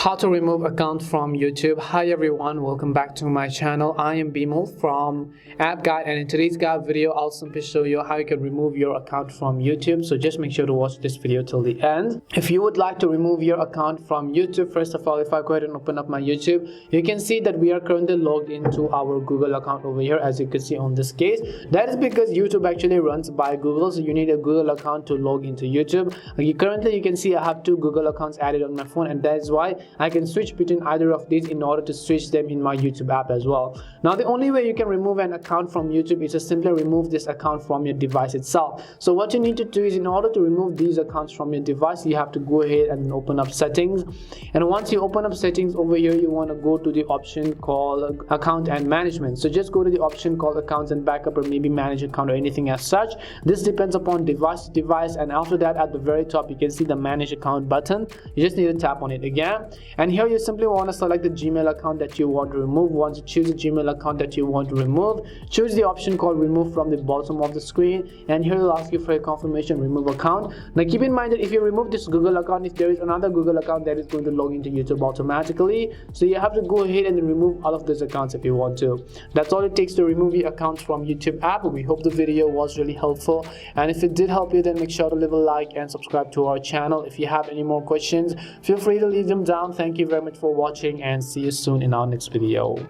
How to remove account from YouTube. Hi everyone, welcome back to my channel. I am Bimal from App Guide, and in today's guide video I'll simply show you how you can remove your account from YouTube. So just make sure to watch this video till the end. If you would like to remove your account from YouTube, first of all, if I go ahead and open up my YouTube, you can see that we are currently logged into our Google account over here, as you can see on this case. That is because YouTube actually runs by Google, so you need a Google account to log into YouTube. Currently you can see I have two Google accounts added on my phone, and that is why I can switch between either of these in order to switch them in my YouTube app as well. Now the only way you can remove an account from YouTube is to simply remove this account from your device itself. So what you need to do is, in order to remove these accounts from your device, you have to go ahead and open up settings, and once you open up settings over here, you want to go to the option called account and management. So just go to the option called accounts and backup, or maybe manage account, or anything as such. This depends upon device to device, and after that at the very top you can see the manage account button. You just need to tap on it again, and here you simply want to select the Gmail account that you want to remove. Once you choose the Gmail account that you want to remove, choose the option called remove from the bottom of the screen, and here it'll ask you for a confirmation remove account. Now keep in mind that if you remove this Google account, if there is another Google account that is going to log into YouTube automatically, so you have to go ahead and remove all of those accounts if you want to. That's all it takes to remove your accounts from YouTube app. We hope the video was really helpful, and if it did help you, then make sure to leave a like and subscribe to our channel. If you have any more questions, feel free to leave them down. Thank you very much for watching, and see you soon in our next video.